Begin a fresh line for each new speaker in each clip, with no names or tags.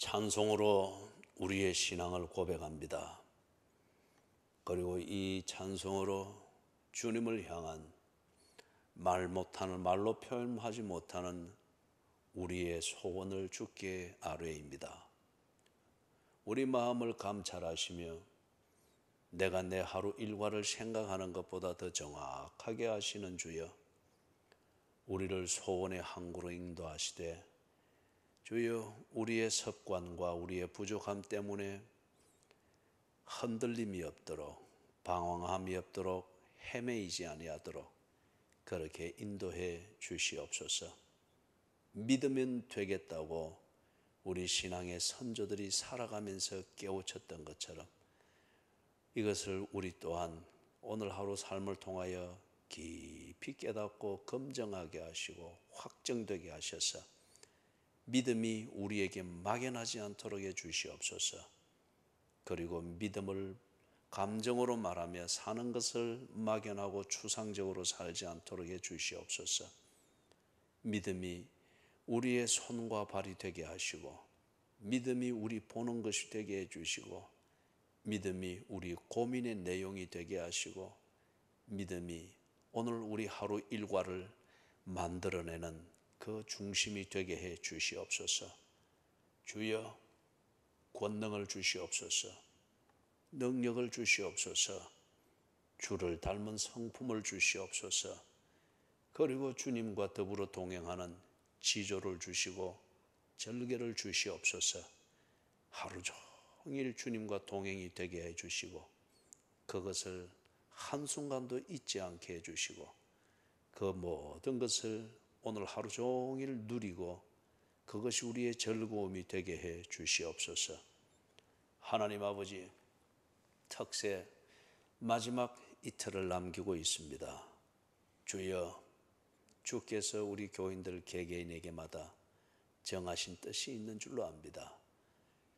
찬송으로 우리의 신앙을 고백합니다. 그리고 이 찬송으로 주님을 향한 말로 표현하지 못하는 우리의 소원을 주께 아뢰입니다. 우리 마음을 감찰하시며 내가 내 하루 일과를 생각하는 것보다 더 정확하게 하시는 주여, 우리를 소원의 항구로 인도하시되 주여, 우리의 습관과 우리의 부족함 때문에 흔들림이 없도록, 방황함이 없도록, 헤매이지 아니하도록 그렇게 인도해 주시옵소서. 믿으면 되겠다고 우리 신앙의 선조들이 살아가면서 깨우쳤던 것처럼 이것을 우리 또한 오늘 하루 삶을 통하여 깊이 깨닫고 검증하게 하시고 확정되게 하셔서 믿음이 우리에게 막연하지 않도록 해 주시옵소서. 그리고 믿음을 감정으로 말하며 사는 것을 막연하고 추상적으로 살지 않도록 해 주시옵소서. 믿음이 우리의 손과 발이 되게 하시고, 믿음이 우리 보는 것이 되게 해 주시고, 믿음이 우리 고민의 내용이 되게 하시고, 믿음이 오늘 우리 하루 일과를 만들어내는 그 중심이 되게 해 주시옵소서. 주여, 권능을 주시옵소서. 능력을 주시옵소서. 주를 닮은 성품을 주시옵소서. 그리고 주님과 더불어 동행하는 지조를 주시고 절개를 주시옵소서. 하루 종일 주님과 동행이 되게 해 주시고 그것을 한순간도 잊지 않게 해 주시고 그 모든 것을 오늘 하루 종일 누리고 그것이 우리의 즐거움이 되게 해 주시옵소서. 하나님 아버지, 특세 마지막 이틀을 남기고 있습니다. 주여, 주께서 우리 교인들 개개인에게마다 정하신 뜻이 있는 줄로 압니다.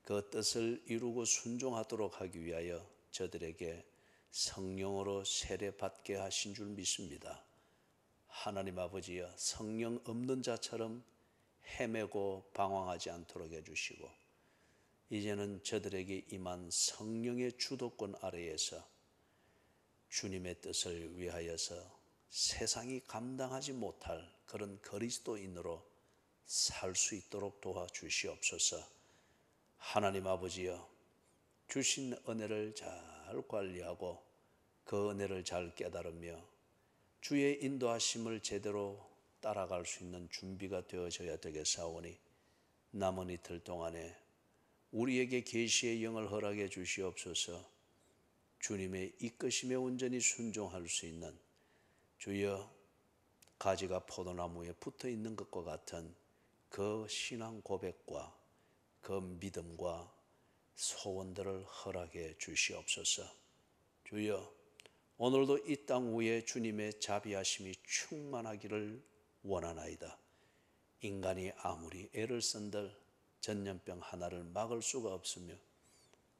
그 뜻을 이루고 순종하도록 하기 위하여 저들에게 성령으로 세례받게 하신 줄 믿습니다. 하나님 아버지여, 성령 없는 자처럼 헤매고 방황하지 않도록 해주시고 이제는 저들에게 임한 성령의 주도권 아래에서 주님의 뜻을 위하여서 세상이 감당하지 못할 그런 그리스도인으로 살 수 있도록 도와주시옵소서. 하나님 아버지여, 주신 은혜를 잘 관리하고 그 은혜를 잘 깨달으며 주의 인도하심을 제대로 따라갈 수 있는 준비가 되어져야 되겠사오니 남은 이틀 동안에 우리에게 계시의 영을 허락해 주시옵소서. 주님의 이끄심에 온전히 순종할 수 있는, 주여, 가지가 포도나무에 붙어 있는 것과 같은 그 신앙 고백과 그 믿음과 소원들을 허락해 주시옵소서. 주여, 오늘도 이 땅 위에 주님의 자비하심이 충만하기를 원하나이다. 인간이 아무리 애를 쓴들 전염병 하나를 막을 수가 없으며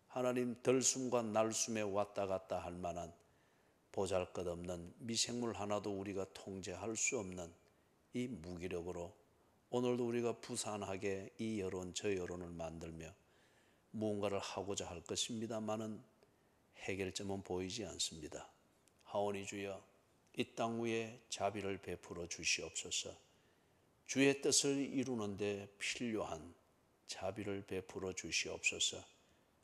하나님, 들숨과 날숨에 왔다 갔다 할 만한 보잘것없는 미생물 하나도 우리가 통제할 수 없는 이 무기력으로 오늘도 우리가 부산하게 이 여론 저 여론을 만들며 무언가를 하고자 할 것입니다마는 해결점은 보이지 않습니다. 하오니 주여, 이 땅 위에 자비를 베풀어 주시옵소서. 주의 뜻을 이루는데 필요한 자비를 베풀어 주시옵소서.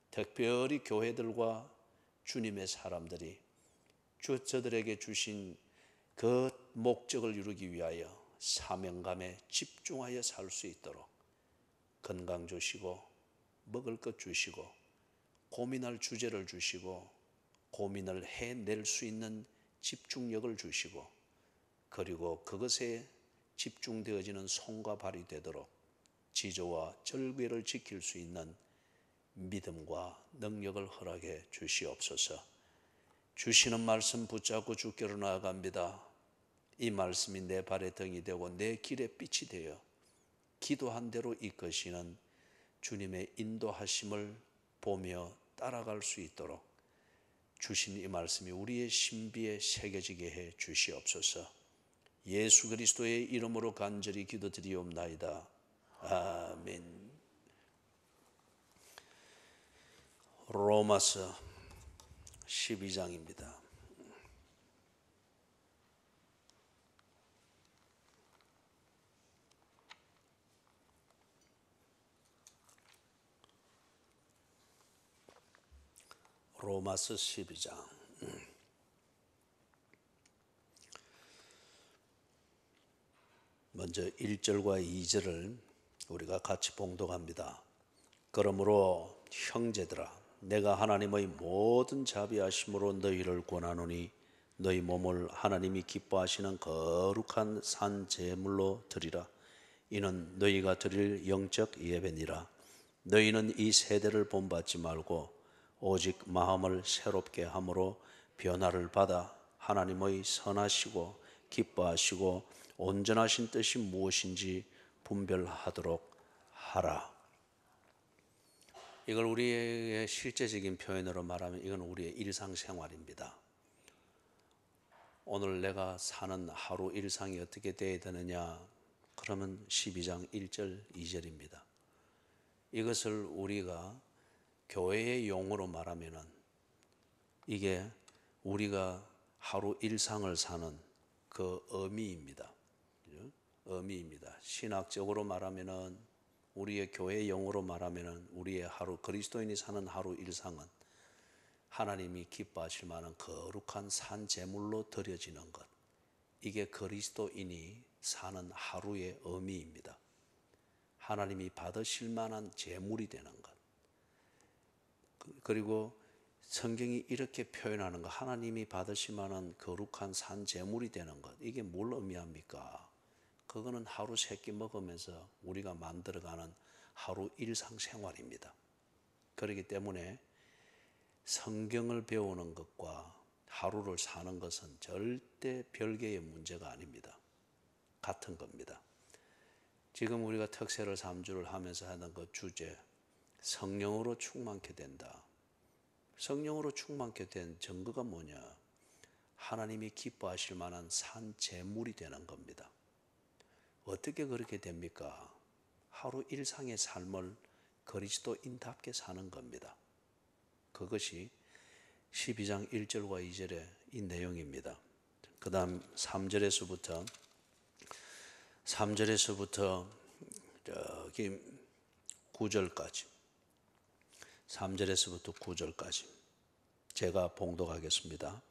특별히 교회들과 주님의 사람들이 저들에게 주신 그 목적을 이루기 위하여 사명감에 집중하여 살 수 있도록 건강 주시고 먹을 것 주시고 고민할 주제를 주시고 고민을 해낼 수 있는 집중력을 주시고 그리고 그것에 집중되어지는 손과 발이 되도록 지조와 절개를 지킬 수 있는 믿음과 능력을 허락해 주시옵소서. 주시는 말씀 붙잡고 주께로 나아갑니다. 이 말씀이 내 발의 등이 되고 내 길의 빛이 되어 기도한 대로 이끄시는 주님의 인도하심을 보며 따라갈 수 있도록 주신 이 말씀이 우리의 신비에 새겨지게 해 주시옵소서. 예수 그리스도의 이름으로 간절히 기도드리옵나이다. 아멘. 로마서 12장입니다. 로마서 12장. 먼저 1절과 2절을 우리가 같이 봉독합니다. 그러므로 형제들아, 내가 하나님의 모든 자비하심으로 너희를 권하노니 너희 몸을 하나님이 기뻐하시는 거룩한 산 제물로 드리라. 이는 너희가 드릴 영적 예배니라. 너희는 이 세대를 본받지 말고 오직 마음을 새롭게 함으로 변화를 받아 하나님의 선하시고 기뻐하시고 온전하신 뜻이 무엇인지 분별하도록 하라. 이걸 우리의 실제적인 표현으로 말하면 이건 우리의 일상생활입니다. 오늘 내가 사는 하루 일상이 어떻게 되어야 되느냐? 그러면 12장 1절 2절입니다. 이것을 우리가 교회의 용어로 말하면은 이게 우리가 하루 일상을 사는 그 의미입니다. 의미입니다. 신학적으로 말하면은 우리의 교회 용어로 말하면은 우리의 하루, 그리스도인이 사는 하루 일상은 하나님이 기뻐하실 만한 거룩한 산 제물로 드려지는 것. 이게 그리스도인이 사는 하루의 의미입니다. 하나님이 받으실 만한 제물이 되는 것. 그리고 성경이 이렇게 표현하는 것, 하나님이 받으실 만한 거룩한 산 제물이 되는 것. 이게 뭘 의미합니까? 그거는 하루 세 끼 먹으면서 우리가 만들어가는 하루 일상생활입니다. 그렇기 때문에 성경을 배우는 것과 하루를 사는 것은 절대 별개의 문제가 아닙니다. 같은 겁니다. 지금 우리가 특세를 3주를 하면서 하는 그 주제, 성령으로 충만케 된다. 성령으로 충만케 된 증거가 뭐냐? 하나님이 기뻐하실 만한 산 제물이 되는 겁니다. 어떻게 그렇게 됩니까? 하루 일상의 삶을 그리스도인답게 사는 겁니다. 그것이 12장 1절과 2절의 이 내용입니다. 그 다음 3절에서부터 저기 9절까지 3절에서부터 9절까지 제가 봉독하겠습니다.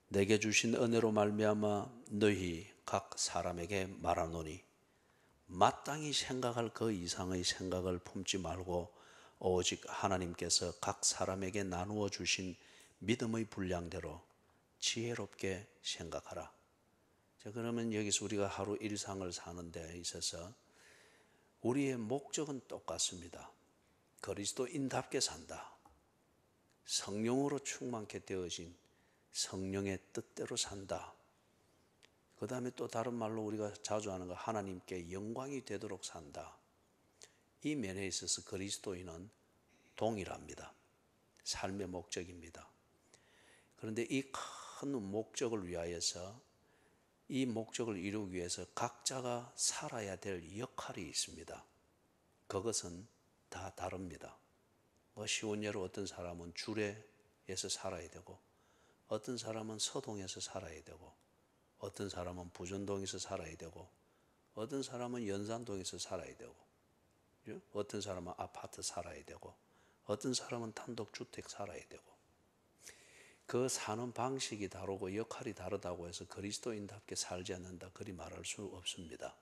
내게 주신 은혜로 말미암아 너희 각 사람에게 말하노니 마땅히 생각할 그 이상의 생각을 품지 말고 오직 하나님께서 각 사람에게 나누어 주신 믿음의 분량대로 지혜롭게 생각하라. 자, 그러면 여기서 우리가 하루 일상을 사는 데 있어서 우리의 목적은 똑같습니다. 그리스도인답게 산다. 성령으로 충만케 되어진 성령의 뜻대로 산다. 그 다음에 또 다른 말로 우리가 자주 하는 거, 하나님께 영광이 되도록 산다. 이 면에 있어서 그리스도인은 동일합니다. 삶의 목적입니다. 그런데 이 큰 목적을 위하여서, 이 목적을 이루기 위해서 각자가 살아야 될 역할이 있습니다. 그것은 다 다릅니다. 쉬운 예로 어떤 사람은 주례에서 살아야 되고, 어떤 사람은 서동에서 살아야 되고, 어떤 사람은 부전동에서 살아야 되고, 어떤 사람은 연산동에서 살아야 되고, 어떤 사람은 아파트 살아야 되고, 어떤 사람은 단독주택 살아야 되고, 그 사는 방식이 다르고 역할이 다르다고 해서 그리스도인답게 살지 않는다, 그리 말할 수 없습니다.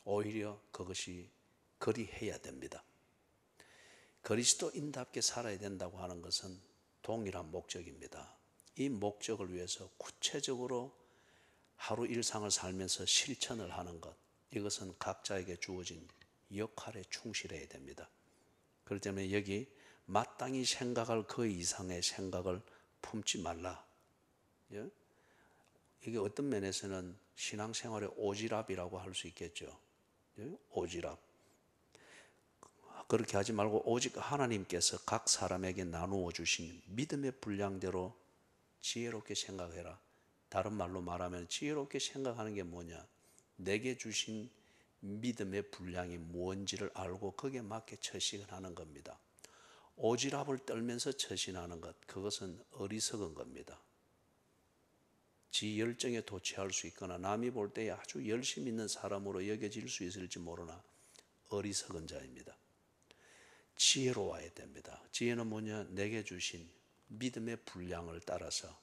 오히려 그것이 그리해야 됩니다. 그리스도인답게 살아야 된다고 하는 것은 동일한 목적입니다. 이 목적을 위해서 구체적으로 하루 일상을 살면서 실천을 하는 것, 이것은 각자에게 주어진 역할에 충실해야 됩니다. 그렇기 때문에 여기 마땅히 생각할 그 이상의 생각을 품지 말라. 이게 어떤 면에서는 신앙생활의 오지랖이라고 할 수 있겠죠. 오지랖. 그렇게 하지 말고 오직 하나님께서 각 사람에게 나누어 주신 믿음의 분량대로 지혜롭게 생각해라. 다른 말로 말하면 지혜롭게 생각하는 게 뭐냐? 내게 주신 믿음의 분량이 무엇인지를 알고 거기에 맞게 처식을 하는 겁니다. 오지랖을 떨면서 처신하는 것, 그것은 어리석은 겁니다. 지 열정에 도취할 수 있거나 남이 볼 때 아주 열심 있는 사람으로 여겨질 수 있을지 모르나 어리석은 자입니다. 지혜로워야 됩니다. 지혜는 뭐냐? 내게 주신 믿음의 분량을 따라서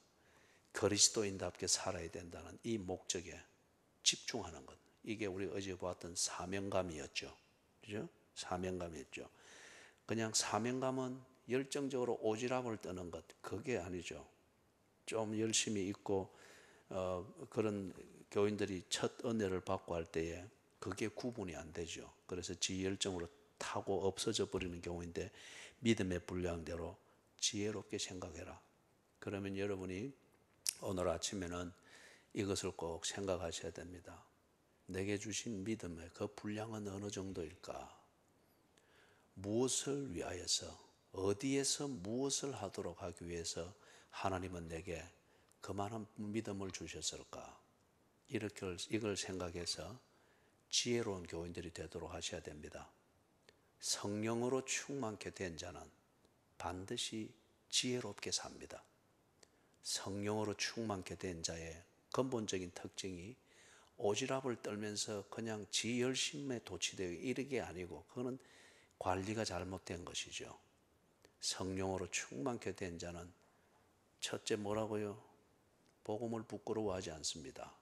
그리스도인답게 살아야 된다는 이 목적에 집중하는 것. 이게 우리 어제 보았던 사명감이었죠. 그죠? 사명감이었죠. 그냥 사명감은 열정적으로 오지랖을 떠는 것, 그게 아니죠. 좀 열심히 있고 그런 교인들이 첫 은혜를 받고 할 때에 그게 구분이 안 되죠. 그래서 지 열정으로 타고 없어져 버리는 경우인데, 믿음의 분량대로 지혜롭게 생각해라. 그러면 여러분이 오늘 아침에는 이것을 꼭 생각하셔야 됩니다. 내게 주신 믿음의 그 분량은 어느 정도일까? 무엇을 위하여서, 어디에서 무엇을 하도록 하기 위해서 하나님은 내게 그만한 믿음을 주셨을까? 이걸 생각해서 지혜로운 교인들이 되도록 하셔야 됩니다. 성령으로 충만케 된 자는 반드시 지혜롭게 삽니다. 성령으로 충만케 된 자의 근본적인 특징이 오지랖을 떨면서 그냥 지 열심에 도취되어 이르게 아니고, 그거는 관리가 잘못된 것이죠. 성령으로 충만케 된 자는 첫째 뭐라고요? 복음을 부끄러워하지 않습니다.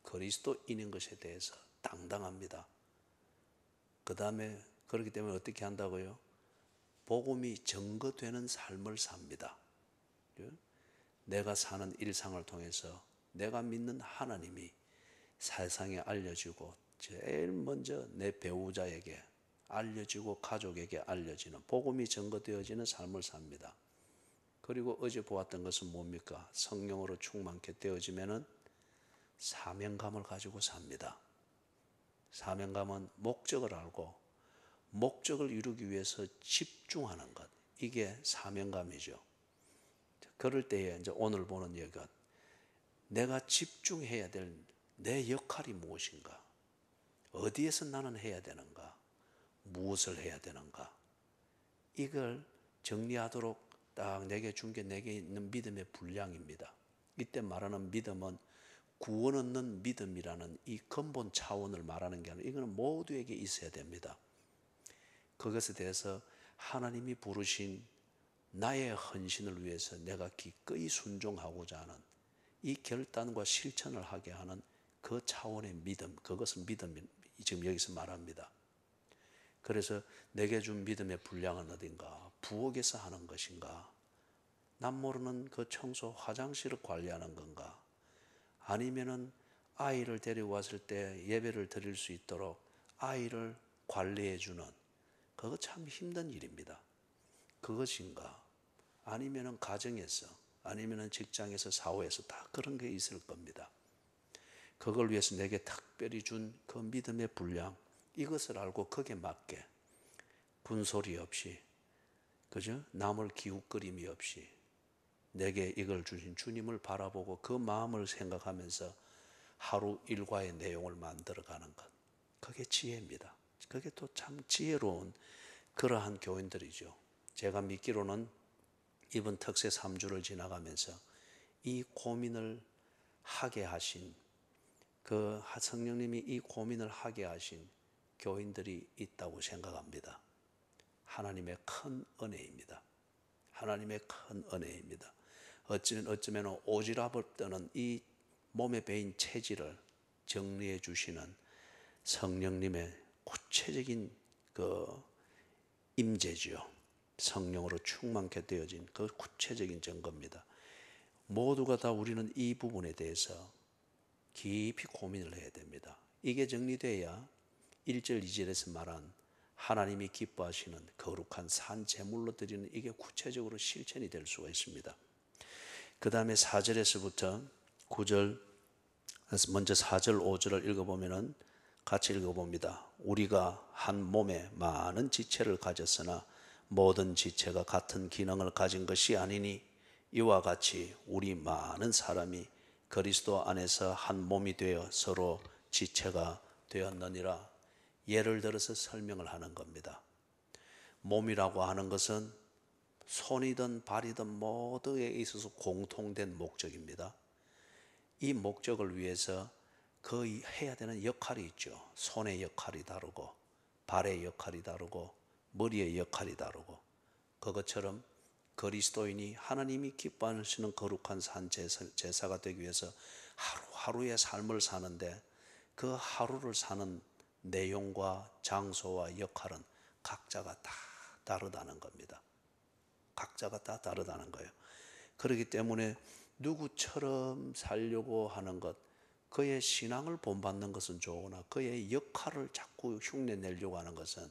그리스도인인 것에 대해서 당당합니다. 그 다음에 그렇기 때문에 어떻게 한다고요? 복음이 증거되는 삶을 삽니다. 내가 사는 일상을 통해서 내가 믿는 하나님이 세상에 알려지고, 제일 먼저 내 배우자에게 알려지고 가족에게 알려지는, 복음이 증거되어지는 삶을 삽니다. 그리고 어제 보았던 것은 뭡니까? 성령으로 충만케 되어지면은 사명감을 가지고 삽니다. 사명감은 목적을 알고 목적을 이루기 위해서 집중하는 것, 이게 사명감이죠. 그럴 때에 이제 오늘 보는 얘기가, 내가 집중해야 될 내 역할이 무엇인가? 어디에서 나는 해야 되는가? 무엇을 해야 되는가? 이걸 정리하도록 딱 내게 준 게 내게 있는 믿음의 분량입니다. 이때 말하는 믿음은 구원 얻는 믿음이라는 이 근본 차원을 말하는 게 아니라, 이거는 모두에게 있어야 됩니다. 그것에 대해서 하나님이 부르신 나의 헌신을 위해서 내가 기꺼이 순종하고자 하는 이 결단과 실천을 하게 하는 그 차원의 믿음, 그것은 믿음이 지금 여기서 말합니다. 그래서 내게 준 믿음의 분량은 어딘가? 부엌에서 하는 것인가? 남 모르는 그 청소, 화장실을 관리하는 건가? 아니면은 아이를 데려왔을 때 예배를 드릴 수 있도록 아이를 관리해 주는, 그거 참 힘든 일입니다. 그것인가? 아니면은 가정에서, 아니면은 직장에서, 사회에서 다 그런 게 있을 겁니다. 그걸 위해서 내게 특별히 준 그 믿음의 분량, 이것을 알고 거기에 맞게 군소리 없이, 그죠? 남을 기웃거림이 없이 내게 이걸 주신 주님을 바라보고 그 마음을 생각하면서 하루 일과의 내용을 만들어가는 것, 그게 지혜입니다. 그게 또 참 지혜로운 그러한 교인들이죠. 제가 믿기로는 이번 특세 3주를 지나가면서 이 고민을 하게 하신, 그 성령님이 이 고민을 하게 하신 교인들이 있다고 생각합니다. 하나님의 큰 은혜입니다. 하나님의 큰 은혜입니다. 어쩌면 오지랖을 떠는 이 몸에 배인 체질을 정리해 주시는 성령님의 구체적인 그 임재지요. 성령으로 충만케 되어진 그 구체적인 증거입니다. 모두가 다 우리는 이 부분에 대해서 깊이 고민을 해야 됩니다. 이게 정리돼야 1절 2절에서 말한 하나님이 기뻐하시는 거룩한 산 제물로 드리는, 이게 구체적으로 실천이 될 수가 있습니다. 그 다음에 4절에서부터 9절, 먼저 4절 5절을 읽어보면 같이 읽어봅니다. 우리가 한 몸에 많은 지체를 가졌으나 모든 지체가 같은 기능을 가진 것이 아니니, 이와 같이 우리 많은 사람이 그리스도 안에서 한 몸이 되어 서로 지체가 되었느니라. 예를 들어서 설명을 하는 겁니다. 몸이라고 하는 것은 손이든 발이든 모두에 있어서 공통된 목적입니다. 이 목적을 위해서 그 해야 되는 역할이 있죠. 손의 역할이 다르고 발의 역할이 다르고 머리의 역할이 다르고, 그것처럼 그리스도인이 하나님이 기뻐하시는 거룩한 산 제사가 되기 위해서 하루하루의 삶을 사는데, 그 하루를 사는 내용과 장소와 역할은 각자가 다 다르다는 겁니다. 각자가 다 다르다는 거예요. 그렇기 때문에 누구처럼 살려고 하는 것, 그의 신앙을 본받는 것은 좋으나 그의 역할을 자꾸 흉내내려고 하는 것은,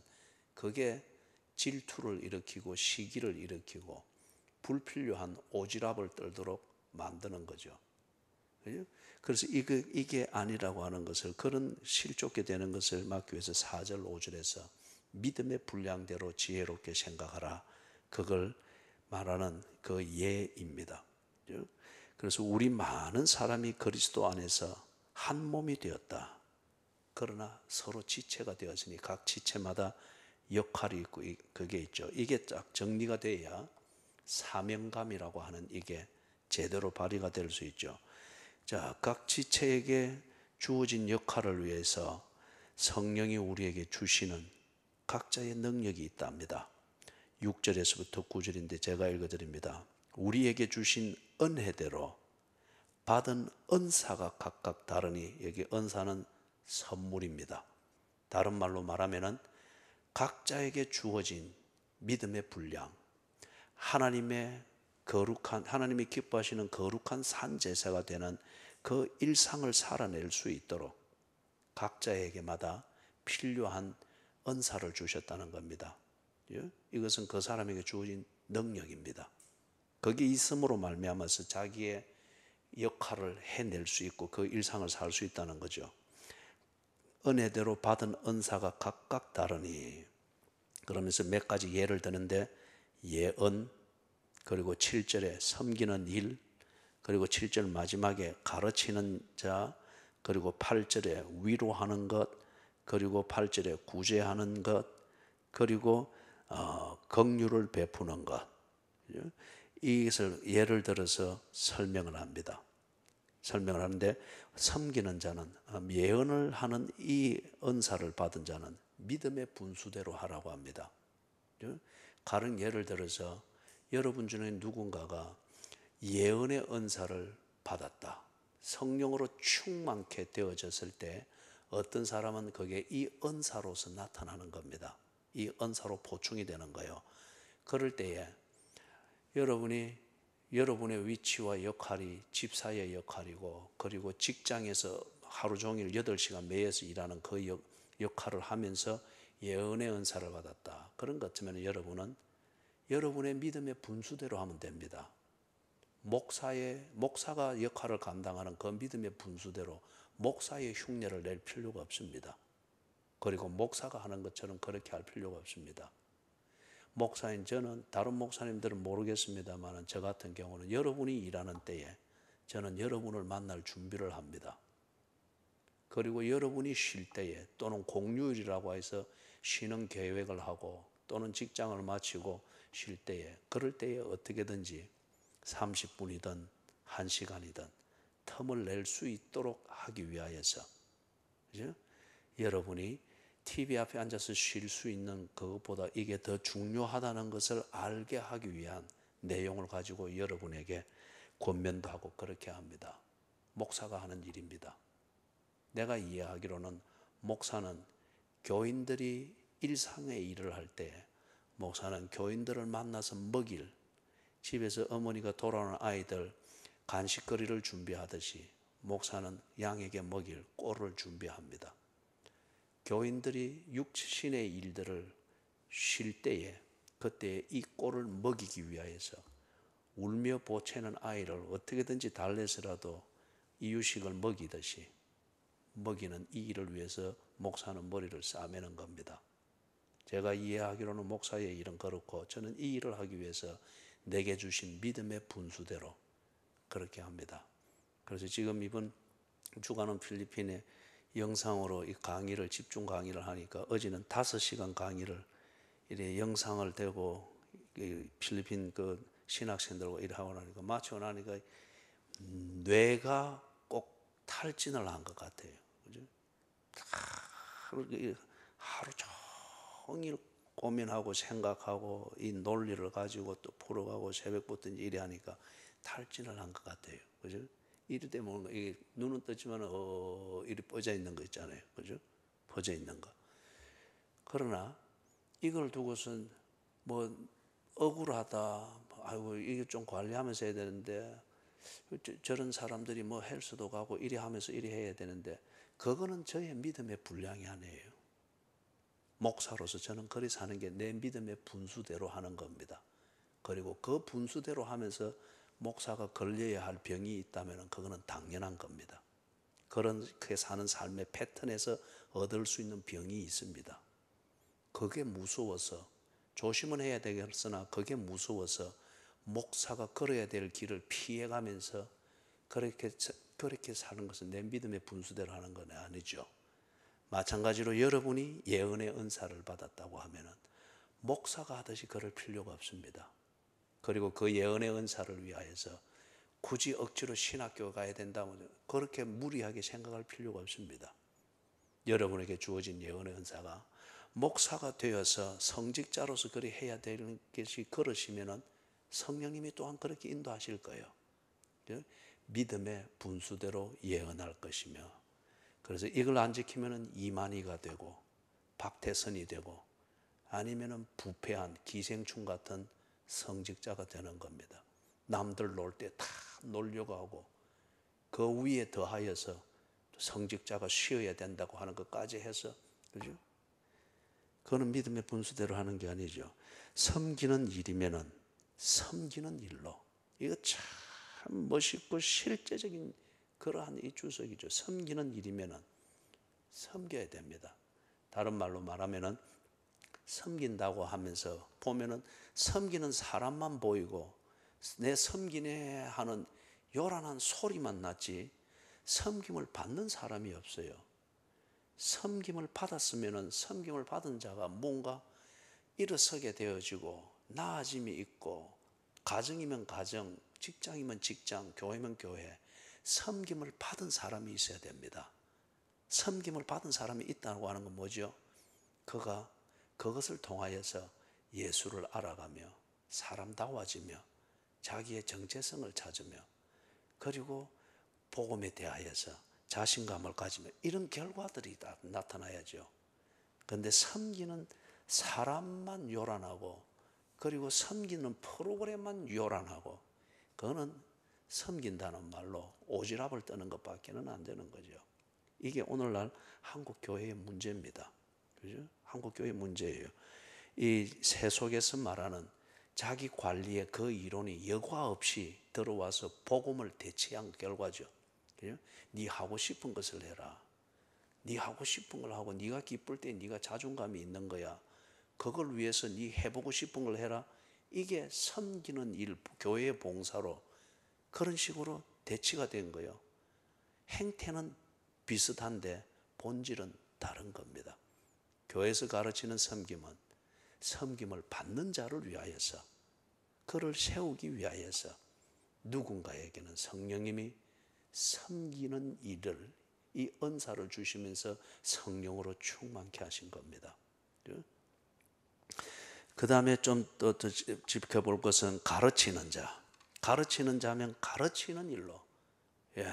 그게 질투를 일으키고 시기를 일으키고 불필요한 오지랖을 떨도록 만드는 거죠. 그래서 이게 아니라고 하는 것을, 그런 실족게 되는 것을 막기 위해서 4절 5절에서 믿음의 분량대로 지혜롭게 생각하라, 그걸 말하는 그 예입니다. 그래서 우리 많은 사람이 그리스도 안에서 한 몸이 되었다. 그러나 서로 지체가 되었으니 각 지체마다 역할이 있고 그게 있죠. 이게 딱 정리가 돼야 사명감이라고 하는 이게 제대로 발휘가 될 수 있죠. 자, 각 지체에게 주어진 역할을 위해서 성령이 우리에게 주시는 각자의 능력이 있답니다. 6절에서부터 9절인데 제가 읽어드립니다. 우리에게 주신 은혜대로 받은 은사가 각각 다르니, 여기 은사는 선물입니다. 다른 말로 말하면은 각자에게 주어진 믿음의 분량, 하나님이 기뻐하시는 거룩한 산 제사가 되는 그 일상을 살아낼 수 있도록 각자에게마다 필요한 은사를 주셨다는 겁니다. 이것은 그 사람에게 주어진 능력입니다. 거기 있음으로 말미암아서 자기의 역할을 해낼 수 있고 그 일상을 살 수 있다는 거죠. 은혜대로 받은 은사가 각각 다르니, 그러면서 몇 가지 예를 드는데, 예언, 그리고 7절에 섬기는 일, 그리고 7절 마지막에 가르치는 자, 그리고 8절에 위로하는 것, 그리고 8절에 구제하는 것, 그리고 긍휼을 베푸는 것, 이것을 예를 들어서 설명을 합니다. 설명을 하는데, 섬기는 자는, 예언을 하는 이 은사를 받은 자는 믿음의 분수대로 하라고 합니다. 다른 예를 들어서 여러분 중에 누군가가 예언의 은사를 받았다, 성령으로 충만케 되어졌을 때 어떤 사람은 그게 이 은사로서 나타나는 겁니다. 이 은사로 보충이 되는 거예요. 그럴 때에 여러분의 위치와 역할이 집사의 역할이고, 그리고 직장에서 하루 종일 8시간 매여서 일하는 그 역할을 하면서 예언의 은사를 받았다, 그런 것 같으면 여러분은 여러분의 믿음의 분수대로 하면 됩니다. 목사가 역할을 감당하는 그 믿음의 분수대로 목사의 흉내를 낼 필요가 없습니다. 그리고 목사가 하는 것처럼 그렇게 할 필요가 없습니다. 목사인 저는, 다른 목사님들은 모르겠습니다만 저 같은 경우는 여러분이 일하는 때에 저는 여러분을 만날 준비를 합니다. 그리고 여러분이 쉴 때에, 또는 공휴일이라고 해서 쉬는 계획을 하고, 또는 직장을 마치고 쉴 때에, 그럴 때에 어떻게든지 30분이든 1시간이든 틈을 낼 수 있도록 하기 위하여서, 그죠? 여러분이 TV 앞에 앉아서 쉴 수 있는 그것보다 이게 더 중요하다는 것을 알게 하기 위한 내용을 가지고 여러분에게 권면도 하고 그렇게 합니다. 목사가 하는 일입니다. 내가 이해하기로는 목사는 교인들이 일상의 일을 할 때, 목사는 교인들을 만나서 먹일, 집에서 어머니가 돌아오는 아이들 간식거리를 준비하듯이 목사는 양에게 먹일 꼴을 준비합니다. 교인들이 육신의 일들을 쉴 때에, 그때 이 꼴을 먹이기 위하여서 울며 보채는 아이를 어떻게든지 달래서라도 이유식을 먹이듯이 먹이는 이 일을 위해서 목사는 머리를 싸매는 겁니다. 제가 이해하기로는 목사의 일은 그렇고, 저는 이 일을 하기 위해서 내게 주신 믿음의 분수대로 그렇게 합니다. 그래서 지금 이번 주간은 필리핀에 영상으로 이 강의를, 집중 강의를 하니까 어제는 5시간 강의를 이렇게 영상을 대고 필리핀 그 신학생들과 일하고 나니까 마치고 나니까 뇌가 꼭 탈진을 한 것 같아요. 그죠? 하루 종일 고민하고 생각하고 이 논리를 가지고 또 풀어가고 새벽부터 이제 일이 하니까 탈진을 한 것 같아요. 그죠? 이리 때문에 이게 눈은 떴지만 이리 뻗어 있는 거 있잖아요. 그죠? 퍼져 있는 거. 그러나 이걸 두고선 뭐 억울하다. 아이고 이게 좀 관리하면서 해야 되는데 저런 사람들이 뭐 헬스도 가고 이리 하면서 이리 해야 되는데 그거는 저의 믿음의 분량이 아니에요. 목사로서 저는 그리 사는 게 내 믿음의 분수대로 하는 겁니다. 그리고 그 분수대로 하면서 목사가 걸려야 할 병이 있다면 그거는 당연한 겁니다. 그렇게 사는 삶의 패턴에서 얻을 수 있는 병이 있습니다. 그게 무서워서 조심은 해야 되겠으나 그게 무서워서 목사가 걸어야 될 길을 피해가면서 그렇게 사는 것은 내 믿음의 분수대로 하는 건 아니죠. 마찬가지로 여러분이 예언의 은사를 받았다고 하면 목사가 하듯이 그럴 필요가 없습니다. 그리고 그 예언의 은사를 위하여서 굳이 억지로 신학교 가야 된다면 그렇게 무리하게 생각할 필요가 없습니다. 여러분에게 주어진 예언의 은사가 목사가 되어서 성직자로서 그리 해야 되는 것이 그러시면 성령님이 또한 그렇게 인도하실 거예요. 믿음의 분수대로 예언할 것이며, 그래서 이걸 안 지키면 이만희가 되고 박태선이 되고 아니면 부패한 기생충 같은 성직자가 되는 겁니다. 남들 놀 때 다 놀려고 하고 그 위에 더하여서 성직자가 쉬어야 된다고 하는 것까지 해서, 그죠? 그거는 믿음의 분수대로 하는 게 아니죠. 섬기는 일이면은 섬기는 일로, 이거 참 멋있고 실제적인 그러한 이 주석이죠. 섬기는 일이면은 섬겨야 됩니다. 다른 말로 말하면은 섬긴다고 하면서 보면은 섬기는 사람만 보이고 내 섬기네 하는 요란한 소리만 났지 섬김을 받는 사람이 없어요. 섬김을 받았으면은 섬김을 받은 자가 뭔가 일어서게 되어지고 나아짐이 있고, 가정이면 가정, 직장이면 직장, 교회면 교회, 섬김을 받은 사람이 있어야 됩니다. 섬김을 받은 사람이 있다고 하는 건 뭐죠? 그가 그것을 통하여서 예수를 알아가며 사람다워지며 자기의 정체성을 찾으며 그리고 복음에 대하여서 자신감을 가지며 이런 결과들이 다 나타나야죠. 그런데 섬기는 사람만 요란하고 그리고 섬기는 프로그램만 요란하고 그거는 섬긴다는 말로 오지랖을 떠는 것밖에는 안 되는 거죠. 이게 오늘날 한국 교회의 문제입니다. 그죠? 한국 교회의 문제예요. 이 세속에서 말하는 자기 관리의 그 이론이 여과 없이 들어와서 복음을 대체한 결과죠. 그죠? 네 하고 싶은 것을 해라. 네 하고 싶은 걸 하고 네가 기쁠 때 네가 자존감이 있는 거야. 그걸 위해서 네 해보고 싶은 걸 해라. 이게 섬기는 일, 교회의 봉사로 그런 식으로 대치가 된 거예요. 행태는 비슷한데 본질은 다른 겁니다. 교회에서 가르치는 섬김은 섬김을 받는 자를 위하여서, 그를 세우기 위하여서 누군가에게는 성령님이 섬기는 일을, 이 은사를 주시면서 성령으로 충만케 하신 겁니다. 그 다음에 좀 더 지켜볼 것은 가르치는 자. 가르치는 자면 가르치는 일로. 예.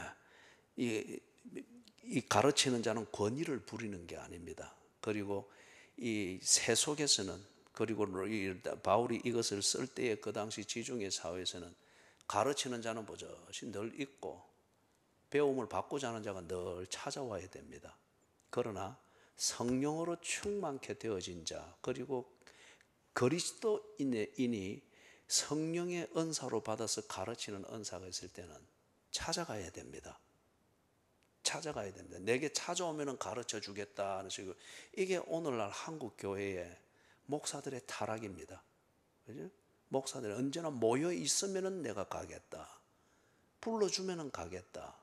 이 가르치는 자는 권위를 부리는 게 아닙니다. 그리고 이 세속에서는, 그리고 바울이 이것을 쓸 때의 그 당시 지중해 사회에서는 가르치는 자는 버젓이 늘 있고 배움을 받고자 하는 자가 늘 찾아와야 됩니다. 그러나 성령으로 충만케 되어진 자, 그리고 그리스도인이 성령의 은사로 받아서 가르치는 은사가 있을 때는 찾아가야 됩니다. 찾아가야 됩니다. 내게 찾아오면 가르쳐 주겠다는 식으로. 이게 오늘날 한국 교회의 목사들의 타락입니다. 그죠? 목사들이 언제나 모여 있으면 내가 가겠다. 불러주면 가겠다.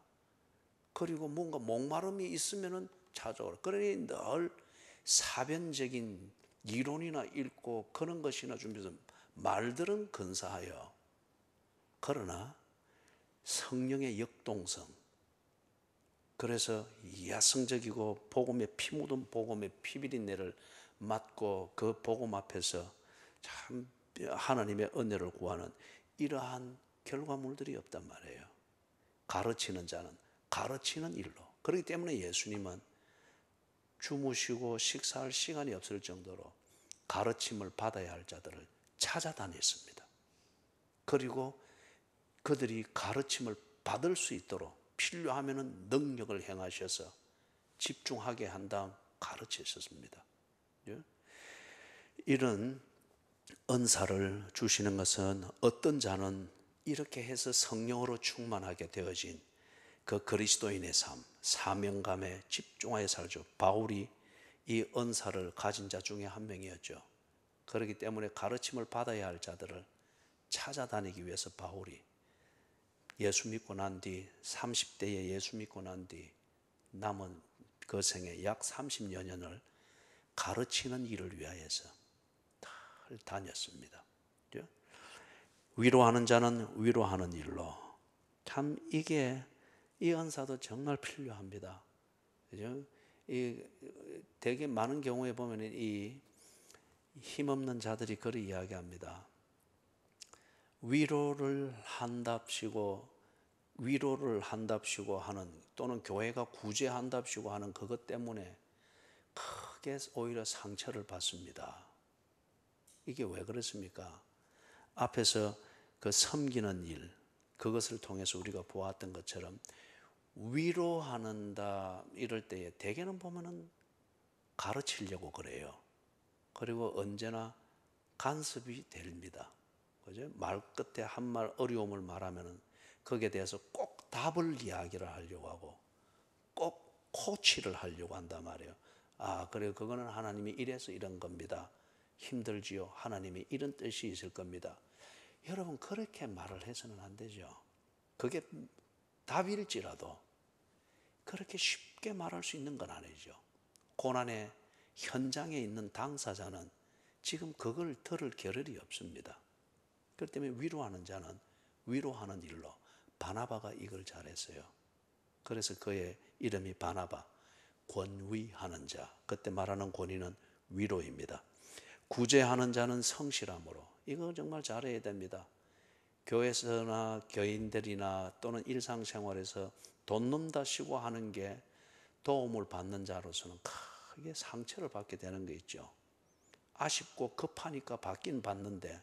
그리고 뭔가 목마름이 있으면 찾아오라. 그러니 늘 사변적인 이론이나 읽고 그런 것이나 준비해서 말들은 근사하여 그러나 성령의 역동성, 그래서 야성적이고 복음의 피 묻은 복음의 피비린내를 맡고 그 복음 앞에서 참 하나님의 은혜를 구하는 이러한 결과물들이 없단 말이에요. 가르치는 자는 가르치는 일로. 그렇기 때문에 예수님은 주무시고 식사할 시간이 없을 정도로 가르침을 받아야 할 자들을 찾아다녔습니다. 그리고 그들이 가르침을 받을 수 있도록 필요하면 능력을 행하셔서 집중하게 한 다음 가르치셨습니다. 이런 은사를 주시는 것은 어떤 자는 이렇게 해서 성령으로 충만하게 되어진 그 그리스도인의 삶, 사명감에 집중하여 살죠. 바울이 이 은사를 가진 자 중에 한 명이었죠. 그렇기 때문에 가르침을 받아야 할 자들을 찾아다니기 위해서 바울이 예수 믿고 난 뒤 30대에 예수 믿고 난 뒤 남은 그 생에 약 30여 년을 가르치는 일을 위하여서 다녔습니다. 위로하는 자는 위로하는 일로. 참 이게 이 은사도 정말 필요합니다. 그죠? 되게 많은 경우에 보면 이 힘없는 자들이 그리 이야기합니다. 위로를 한답시고 하는, 또는 교회가 구제한답시고 하는 그것 때문에 크게 오히려 상처를 받습니다. 이게 왜 그렇습니까? 앞에서 그 섬기는 일, 그것을 통해서 우리가 보았던 것처럼 위로하는다 이럴 때에 대개는 보면은 가르치려고 그래요. 그리고 언제나 간섭이 됩니다. 그죠? 말 끝에 한 말 어려움을 말하면은 거기에 대해서 꼭 답을 이야기를 하려고 하고 꼭 코치를 하려고 한단 말이에요. 아, 그래요. 그거는 하나님이 이래서 이런 겁니다. 힘들지요. 하나님이 이런 뜻이 있을 겁니다. 여러분, 그렇게 말을 해서는 안 되죠. 그게 답일지라도 그렇게 쉽게 말할 수 있는 건 아니죠. 고난의 현장에 있는 당사자는 지금 그걸 들을 겨를이 없습니다. 그렇기 때문에 위로하는 자는 위로하는 일로. 바나바가 이걸 잘했어요. 그래서 그의 이름이 바나바, 권위하는 자. 그때 말하는 권위는 위로입니다. 구제하는 자는 성실함으로. 이거 정말 잘해야 됩니다. 교회에서나 교인들이나 또는 일상생활에서 돈 넘다시고 하는 게 도움을 받는 자로서는 크게 상처를 받게 되는 거 있죠. 아쉽고 급하니까 받긴 받는데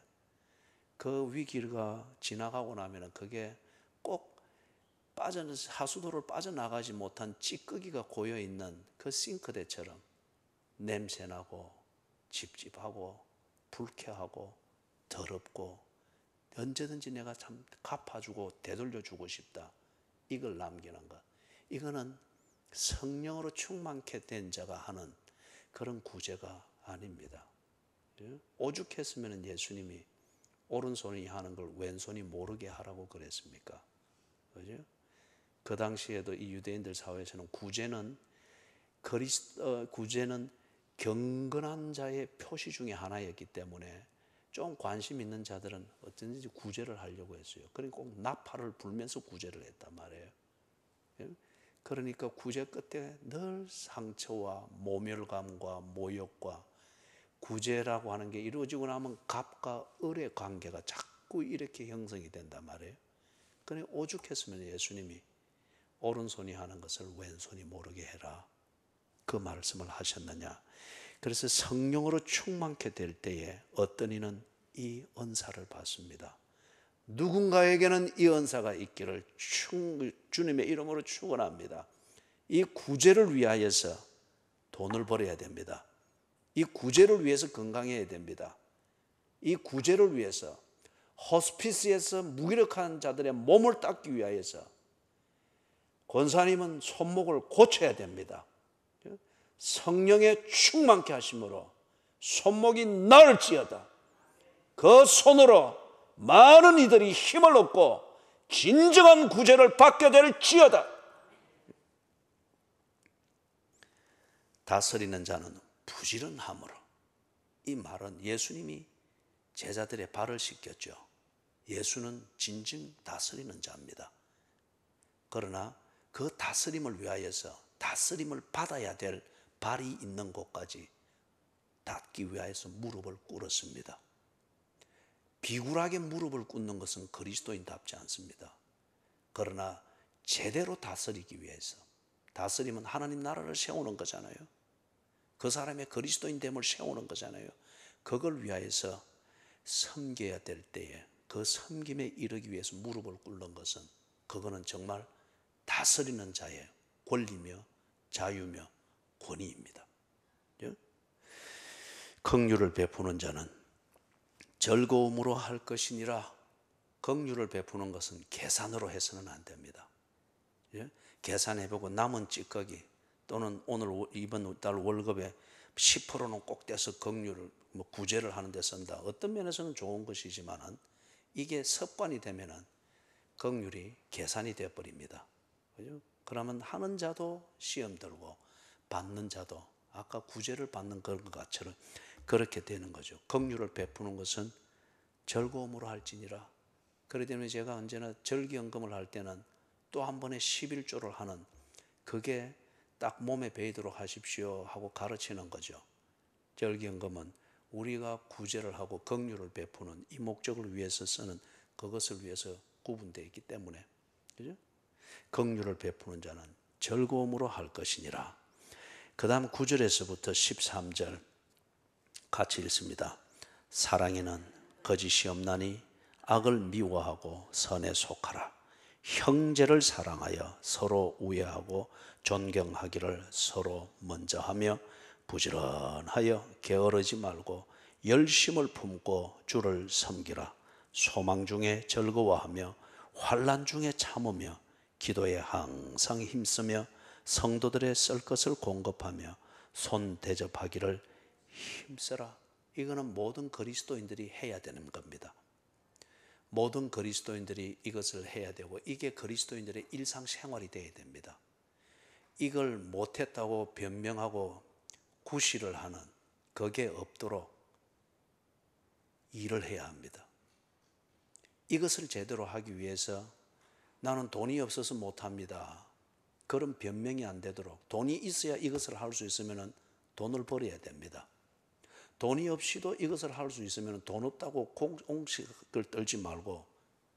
그 위기가 지나가고 나면 그게 꼭 하수도를 빠져나가지 못한 찌꺼기가 고여있는 그 싱크대처럼 냄새나고 찝찝하고 불쾌하고 더럽고 언제든지 내가 참 갚아주고 되돌려주고 싶다. 이걸 남기는 것. 이거는 성령으로 충만케 된 자가 하는 그런 구제가 아닙니다. 오죽했으면 예수님이 오른손이 하는 걸 왼손이 모르게 하라고 그랬습니까? 그죠? 그 당시에도 이 유대인들 사회에서는 구제는 경건한 자의 표시 중에 하나였기 때문에 좀 관심 있는 자들은 어쩐지 구제를 하려고 했어요. 그러니까 꼭 나팔을 불면서 구제를 했단 말이에요. 그러니까 구제 끝에 늘 상처와 모멸감과 모욕과, 구제라고 하는 게 이루어지고 나면 갑과 을의 관계가 자꾸 이렇게 형성이 된단 말이에요. 그러니 오죽했으면 예수님이 오른손이 하는 것을 왼손이 모르게 해라, 그 말씀을 하셨느냐. 그래서 성령으로 충만케 될 때에 어떤 이는 이 은사를 받습니다. 누군가에게는 이 은사가 있기를 주님의 이름으로 축원합니다. 이 구제를 위하여서 돈을 벌어야 됩니다. 이 구제를 위해서 건강해야 됩니다. 이 구제를 위해서 호스피스에서 무기력한 자들의 몸을 닦기 위하여서 권사님은 손목을 고쳐야 됩니다. 성령에 충만케 하심으로 손목이 나을지어다. 그 손으로 많은 이들이 힘을 얻고 진정한 구제를 받게 될지어다. 다스리는 자는 부지런함으로. 이 말은 예수님이 제자들의 발을 씻겼죠. 예수는 진정 다스리는 자입니다. 그러나 그 다스림을 위하여서 다스림을 받아야 될 발이 있는 곳까지 닿기 위하여서 무릎을 꿇었습니다. 비굴하게 무릎을 꿇는 것은 그리스도인답지 않습니다. 그러나 제대로 다스리기 위해서, 다스림은 하나님 나라를 세우는 거잖아요. 그 사람의 그리스도인됨을 세우는 거잖아요. 그걸 위하여서 섬겨야 될 때에 그 섬김에 이르기 위해서 무릎을 꿇는 것은, 그거는 정말 다스리는 자의 권리며 자유며 권위입니다. 긍휼을 베푸는 자는 즐거움으로 할 것이니라. 긍휼을 베푸는 것은 계산으로 해서는 안 됩니다. 계산해보고 남은 찌꺼기 또는 오늘 이번 달 월급에 10%는 꼭 떼서 긍휼을 구제를 하는 데 쓴다. 어떤 면에서는 좋은 것이지만 이게 습관이 되면은 긍휼이 계산이 되어버립니다. 그죠? 그러면 하는 자도 시험 들고 받는 자도 아까 구제를 받는 것처럼 그렇게 되는 거죠. 긍휼을 베푸는 것은 즐거움으로 할지니라. 그렇기 때문에 제가 언제나 절기연금을 할 때는 또 한 번에 11조를 하는, 그게 딱 몸에 배이도록 하십시오 하고 가르치는 거죠. 절기연금은 우리가 구제를 하고 긍휼을 베푸는 이 목적을 위해서 쓰는, 그것을 위해서 구분되어 있기 때문에, 그죠? 긍휼을 베푸는 자는 즐거움으로 할 것이니라. 그 다음 9절에서부터 13절 같이 읽습니다. 사랑에는 거짓이 없나니 악을 미워하고 선에 속하라. 형제를 사랑하여 서로 우애하고 존경하기를 서로 먼저 하며 부지런하여 게으르지 말고 열심을 품고 주를 섬기라. 소망 중에 즐거워하며 환난 중에 참으며 기도에 항상 힘쓰며 성도들의 쓸 것을 공급하며 손 대접하기를 힘써라. 이거는 모든 그리스도인들이 해야 되는 겁니다. 모든 그리스도인들이 이것을 해야 되고, 이게 그리스도인들의 일상생활이 되어야 됩니다. 이걸 못했다고 변명하고 구실을 하는, 그게 없도록 일을 해야 합니다. 이것을 제대로 하기 위해서 나는 돈이 없어서 못합니다, 그런 변명이 안 되도록, 돈이 있어야 이것을 할 수 있으면 돈을 벌어야 됩니다. 돈이 없이도 이것을 할 수 있으면 돈 없다고 공식을 떨지 말고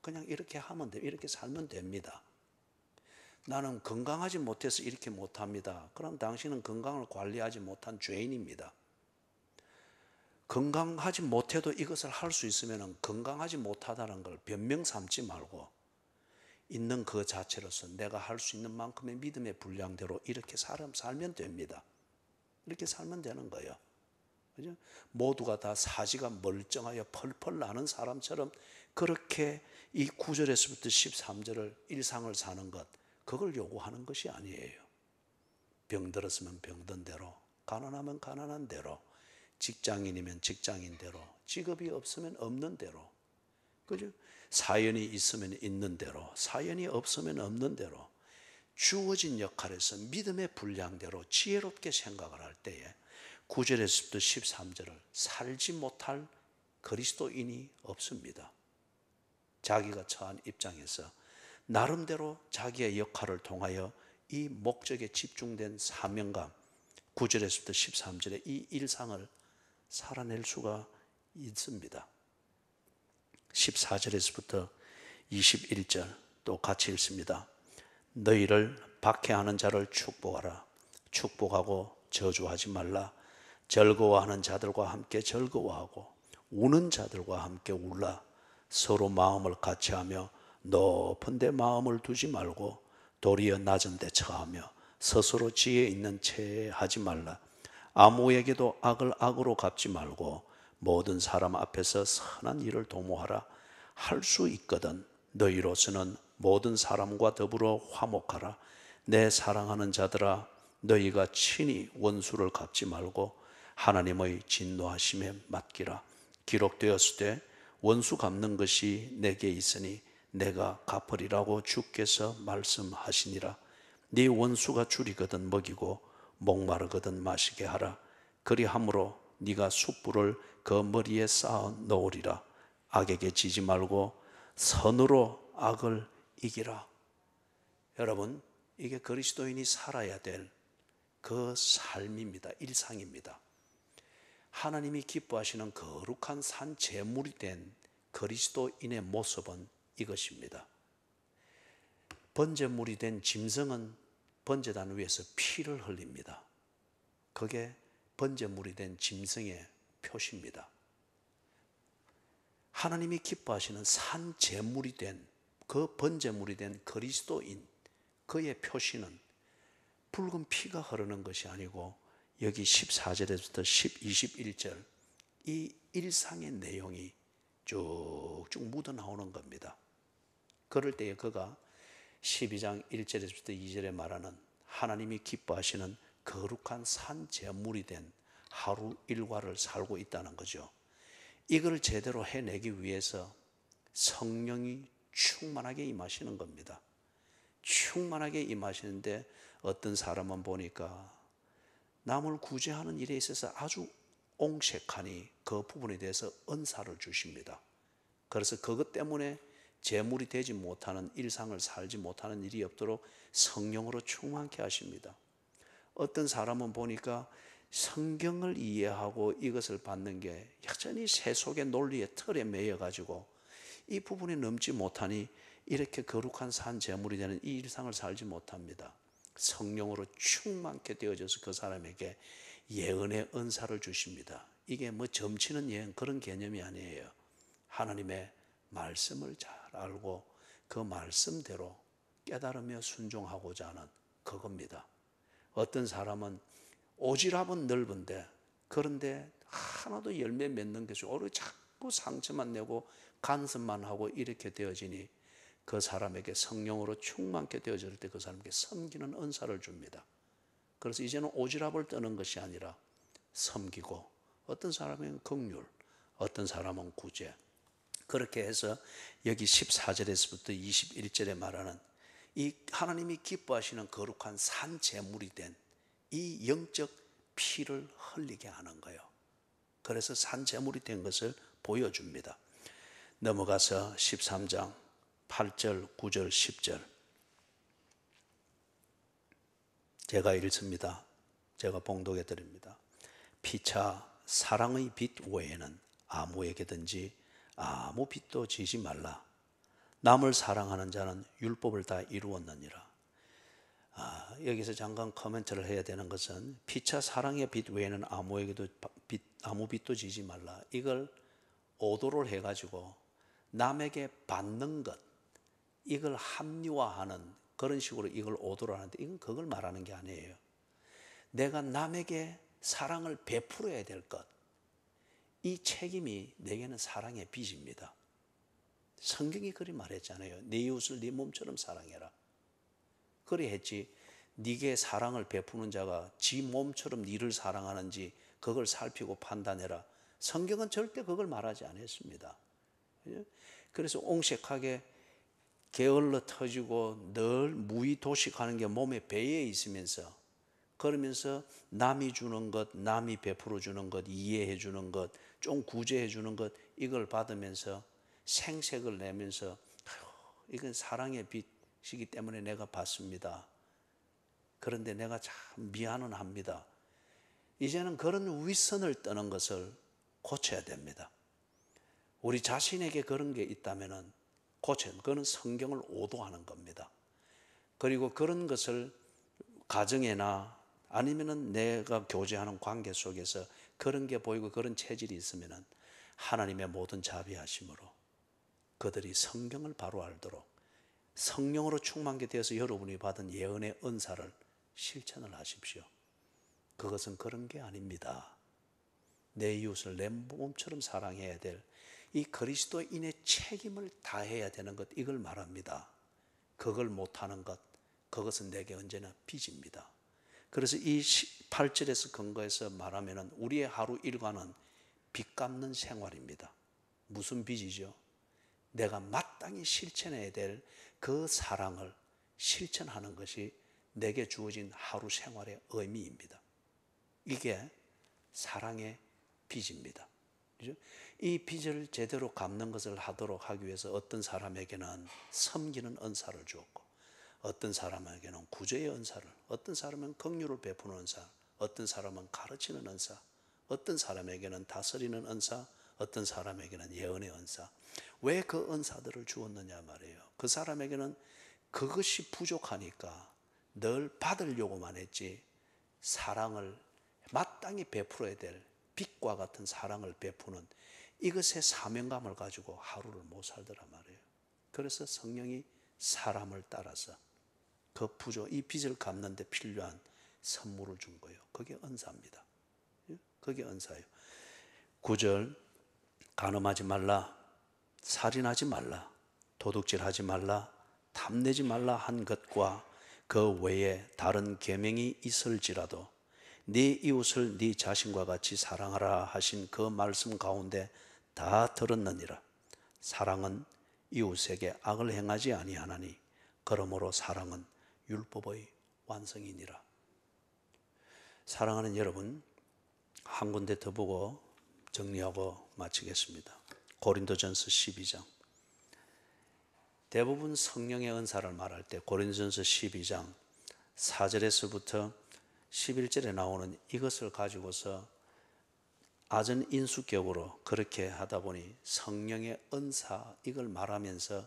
그냥 이렇게 하면 돼요. 이렇게 살면 됩니다. 나는 건강하지 못해서 이렇게 못합니다. 그럼 당신은 건강을 관리하지 못한 죄인입니다. 건강하지 못해도 이것을 할 수 있으면 건강하지 못하다는 걸 변명 삼지 말고 있는 그 자체로서 내가 할 수 있는 만큼의 믿음의 분량대로 이렇게 살면 됩니다. 이렇게 살면 되는 거예요. 그죠? 모두가 다 사지가 멀쩡하여 펄펄 나는 사람처럼 그렇게 이 9절에서부터 13절을 일상을 사는 것, 그걸 요구하는 것이 아니에요. 병들었으면 병든 대로, 가난하면 가난한 대로, 직장인이면 직장인대로, 직업이 없으면 없는 대로, 그죠? 사연이 있으면 있는 대로, 사연이 없으면 없는 대로, 주어진 역할에서 믿음의 분량대로 지혜롭게 생각을 할 때에 9절에서부터 13절을 살지 못할 그리스도인이 없습니다. 자기가 처한 입장에서 나름대로 자기의 역할을 통하여 이 목적에 집중된 사명감, 9절에서부터 13절의 이 일상을 살아낼 수가 있습니다. 14절에서부터 21절 또 같이 읽습니다. 너희를 박해하는 자를 축복하라. 축복하고 저주하지 말라. 즐거워하는 자들과 함께 즐거워하고 우는 자들과 함께 울라. 서로 마음을 같이하며 높은 데 마음을 두지 말고 도리어 낮은 데 처하며 스스로 지혜 있는 채 하지 말라. 아무에게도 악을 악으로 갚지 말고 모든 사람 앞에서 선한 일을 도모하라. 할 수 있거든 너희로서는 모든 사람과 더불어 화목하라. 내 사랑하는 자들아, 너희가 친히 원수를 갚지 말고 하나님의 진노하심에 맡기라. 기록되었을 때 원수 갚는 것이 내게 있으니 내가 갚으리라고 주께서 말씀하시니라. 네 원수가 줄이거든 먹이고 목마르거든 마시게 하라. 그리함으로 네가 숯불을 그 머리에 쌓아 놓으리라. 악에게 지지 말고 선으로 악을 이기라. 여러분, 이게 그리스도인이 살아야 될 그 삶입니다. 일상입니다. 하나님이 기뻐하시는 거룩한 산 제물이 된 그리스도인의 모습은 이것입니다. 번제물이 된 짐승은 번제단 위에서 피를 흘립니다. 그게 번제물이 된 짐승의 표시입니다. 하나님이 기뻐하시는 산 제물이 된 그 번제물이 된 그리스도인, 그의 표시는 붉은 피가 흐르는 것이 아니고 여기 14절에서부터 21절 이 일상의 내용이 쭉쭉 묻어나오는 겁니다. 그럴 때에 그가 12장 1절에서부터 2절에 말하는 하나님이 기뻐하시는 거룩한 산 제물이 된 하루 일과를 살고 있다는 거죠. 이걸 제대로 해내기 위해서 성령이 충만하게 임하시는 겁니다. 충만하게 임하시는데 어떤 사람은 보니까 남을 구제하는 일에 있어서 아주 옹색하니 그 부분에 대해서 은사를 주십니다. 그래서 그것 때문에 제물이 되지 못하는 일상을 살지 못하는 일이 없도록 성령으로 충만케 하십니다. 어떤 사람은 보니까 성경을 이해하고 이것을 받는 게 여전히 세속의 논리의 틀에 매여가지고 이 부분이 넘지 못하니 이렇게 거룩한 산 제물이 되는 이 일상을 살지 못합니다. 성령으로 충만케 되어져서 그 사람에게 예언의 은사를 주십니다. 이게 뭐 점치는 예언 그런 개념이 아니에요. 하나님의 말씀을 잘 알고 그 말씀대로 깨달으며 순종하고자 하는 그겁니다. 어떤 사람은 오지랖은 넓은데 그런데 하나도 열매 맺는 것이 오히려 자꾸 상처만 내고 간섭만 하고 이렇게 되어지니 그 사람에게 성령으로 충만케 되어질 때 그 사람에게 섬기는 은사를 줍니다. 그래서 이제는 오지랖을 떠는 것이 아니라 섬기고 어떤 사람은 긍휼, 어떤 사람은 구제, 그렇게 해서 여기 14절에서부터 21절에 말하는 이 하나님이 기뻐하시는 거룩한 산 제물이 된 이 영적 피를 흘리게 하는 거예요. 그래서 산 제물이 된 것을 보여줍니다. 넘어가서 13장 8절, 9절, 10절 제가 읽습니다. 제가 봉독해 드립니다. 피차 사랑의 빛 외에는 아무에게든지 아무 빛도 지지 말라. 남을 사랑하는 자는 율법을 다 이루었느니라. 여기서 잠깐 코멘트를 해야 되는 것은 피차 사랑의 빛 외에는 아무에게도 아무 빛도 지지 말라. 이걸 오도를 해가지고 남에게 받는 것, 이걸 합리화하는 그런 식으로 이걸 오도를 하는데 이건 그걸 말하는 게 아니에요. 내가 남에게 사랑을 베풀어야 될 것, 이 책임이 내게는 사랑의 빚입니다. 성경이 그리 말했잖아요. 네 이웃을 네 몸처럼 사랑해라. 그리 했지 네게 사랑을 베푸는 자가 지 몸처럼 네를 사랑하는지 그걸 살피고 판단해라. 성경은 절대 그걸 말하지 않았습니다. 그래서 옹색하게 게을러 터지고 늘 무의도식하는 게 몸에 배에 있으면서 그러면서 남이 주는 것, 남이 베풀어 주는 것, 이해해 주는 것, 좀 구제해 주는 것 이걸 받으면서 생색을 내면서 이건 사랑의 빛이기 때문에 내가 받습니다. 그런데 내가 참 미안은 합니다. 이제는 그런 윗선을 떠는 것을 고쳐야 됩니다. 우리 자신에게 그런 게 있다면 그거는 성경을 오도하는 겁니다. 그리고 그런 것을 가정에나 아니면은 내가 교제하는 관계 속에서 그런 게 보이고 그런 체질이 있으면은 하나님의 모든 자비하심으로 그들이 성경을 바로 알도록 성령으로 충만케 되어서 여러분이 받은 예언의 은사를 실천을 하십시오. 그것은 그런 게 아닙니다. 내 이웃을 내 몸처럼 사랑해야 될 이 그리스도인의 책임을 다해야 되는 것, 이걸 말합니다. 그걸 못하는 것, 그것은 내게 언제나 빚입니다. 그래서 이 8절에서 근거해서 말하면 우리의 하루 일과는 빚 갚는 생활입니다. 무슨 빚이죠? 내가 마땅히 실천해야 될 그 사랑을 실천하는 것이 내게 주어진 하루 생활의 의미입니다. 이게 사랑의 빚입니다. 그죠? 이 빚을 제대로 갚는 것을 하기 위해서 어떤 사람에게는 섬기는 은사를 주었고, 어떤 사람에게는 구제의 은사를, 어떤 사람은 긍휼을 베푸는 은사, 어떤 사람은 가르치는 은사, 어떤 사람에게는 다스리는 은사, 어떤 사람에게는 예언의 은사. 왜 그 은사들을 주었느냐 말이에요. 그 사람에게는 그것이 부족하니까 늘 받으려고만 했지, 사랑을 마땅히 베풀어야 될 빛과 같은 사랑을 베푸는 이것의 사명감을 가지고 하루를 못 살더란 말이에요. 그래서 성령이 사람을 따라서 그 이 빚을 갚는 데 필요한 선물을 준 거예요. 그게 은사입니다. 그게 은사예요. 9절, 간음하지 말라, 살인하지 말라, 도둑질하지 말라, 탐내지 말라 한 것과 그 외에 다른 계명이 있을지라도 네 이웃을 네 자신과 같이 사랑하라 하신 그 말씀 가운데 다 들었느니라. 사랑은 이웃에게 악을 행하지 아니하나니 그러므로 사랑은 율법의 완성이니라. 사랑하는 여러분, 한 군데 더 보고 정리하고 마치겠습니다. 고린도전서 12장. 대부분 성령의 은사를 말할 때 고린도전서 12장 4절에서부터 11절에 나오는 이것을 가지고서 아전 인수격으로 그렇게 하다 보니 성령의 은사, 이걸 말하면서